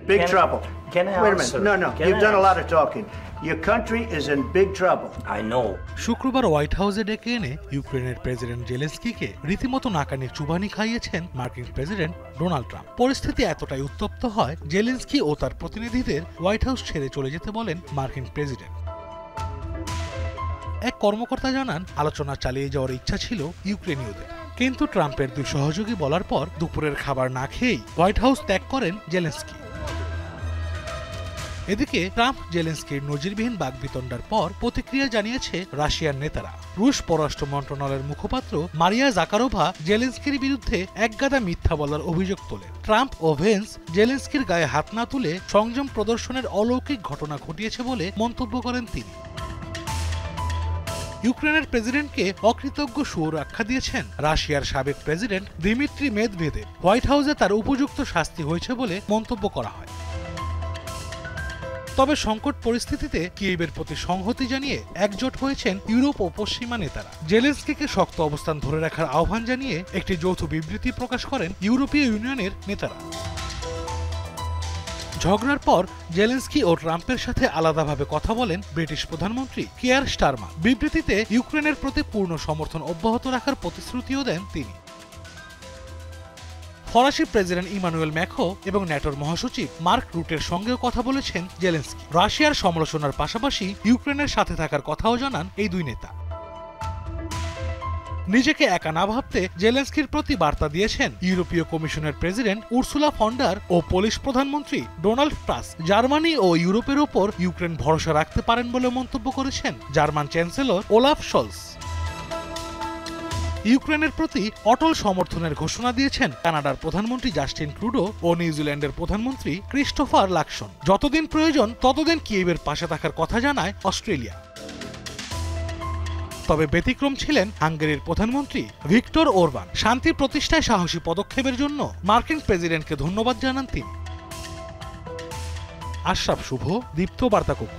Big trouble. Can I Wait a answer? minute. No. You've done a lot of talking. Your country is in big trouble. I know. শুক্রবার white হাউসে ডেকে এনে ইউক্রেনের president জেলেনস্কিকে রীতিমতো নাকানি চুবানি খাইয়েছেন মার্কিন president Donald Trump. পরিস্থিতি এতটাই উত্তপ্ত হয় জেলেনস্কি ও তার প্রতিনিধিদের হোয়াইট হাউস ছেড়ে চলে যেতে বলেন মার্কিন প্রেসিডেন্ট। এক কর্মকর্তা জানান, আলোচনা চালিয়ে যাওয়ার ইচ্ছা ছিল ইউক্রেনীয়দের, কিন্তু ট্রাম্পের দুই সহযোগী বলার পর দুপুরের খাবার না খেয়েই হোয়াইট হাউস ত্যাগ করেন জেলেনস্কি। এদিকে ট্রাম্প জেলেনস্কির নজিরবিহীন বাকবিতণ্ডার পর প্রতিক্রিয়া জানিয়েছে রাশিয়ার নেতারা। রুশ পররাষ্ট্র মন্ত্রণালয়ের মুখপাত্র মারিয়া জাকারোভা জেলেনস্কির বিরুদ্ধে একগাদা মিথ্যা বলার অভিযোগ তোলেন। ট্রাম্প ও ভেন্স জেলেনস্কির গায়ে হাত না তুলে সংযম প্রদর্শনের অলৌকিক ঘটনা ঘটিয়েছে বলে মন্তব্য করেন তিনি। ইউক্রেনের প্রেসিডেন্টকে অকৃতজ্ঞ সুর আখ্যা দিয়েছেন রাশিয়ার সাবেক প্রেসিডেন্ট দিমিত্রি মেদভেদেভ। হোয়াইট হাউসে তার উপযুক্ত শাস্তি হয়েছে বলে মন্তব্য করা হয়। তবে সংকট পরিস্থিতিতে কিয়েভের প্রতি সংহতি জানিয়ে একজোট হয়েছেন ইউরোপ ও পশ্চিমা নেতারা। জেলেনস্কিকে শক্ত অবস্থান ধরে রাখার আহ্বান জানিয়ে একটি যৌথ বিবৃতি প্রকাশ করেন ইউরোপীয় ইউনিয়নের নেতারা। ঝগড়ার পর জেলেনস্কি ও ট্রাম্পের সাথে আলাদাভাবে কথা বলেন ব্রিটিশ প্রধানমন্ত্রী কিয়ার স্টারমার। বিবৃতিতে ইউক্রেনের প্রতি পূর্ণ সমর্থন অব্যাহত রাখার প্রতিশ্রুতিও দেন তিনি। ফরাসি প্রেসিডেন্ট ইমানুয়েল ম্যাক্রো এবং ন্যাটোর মহাসচিব মার্ক রুটের সঙ্গেও কথা বলেছেন জেলেনস্কি। রাশিয়ার সমালোচনার পাশাপাশি ইউক্রেনের সাথে থাকার কথাও জানান এই দুই নেতা। নিজেকে একা না ভাবতে জেলেনস্কির প্রতি বার্তা দিয়েছেন ইউরোপীয় কমিশনের প্রেসিডেন্ট উর্সুলা ফন ডার ও পোলিশ প্রধানমন্ত্রী ডোনাল্ড টাস্ক। জার্মানি ও ইউরোপের ওপর ইউক্রেন ভরসা রাখতে পারেন বলে মন্তব্য করেছেন জার্মান চ্যান্সেলর ওলাফ শলস। ইউক্রেনের প্রতি অটল সমর্থনের ঘোষণা দিয়েছেন কানাডার প্রধানমন্ত্রী জাস্টিন ট্রুডো ও নিউজিল্যান্ডের প্রধানমন্ত্রী ক্রিস্টোফার লাকসন। যতদিন প্রয়োজন ততদিন কিয়েভের পাশে থাকার কথা জানায় অস্ট্রেলিয়া। তবে ব্যতিক্রম ছিলেন হাঙ্গেরির প্রধানমন্ত্রী ভিক্টর ওরবান। শান্তি প্রতিষ্ঠায় সাহসী পদক্ষেপের জন্য মার্কিন প্রেসিডেন্টকে ধন্যবাদ জানান তিনি। আশরাফ শুভ, দীপ্ত বার্তা কক্ষ।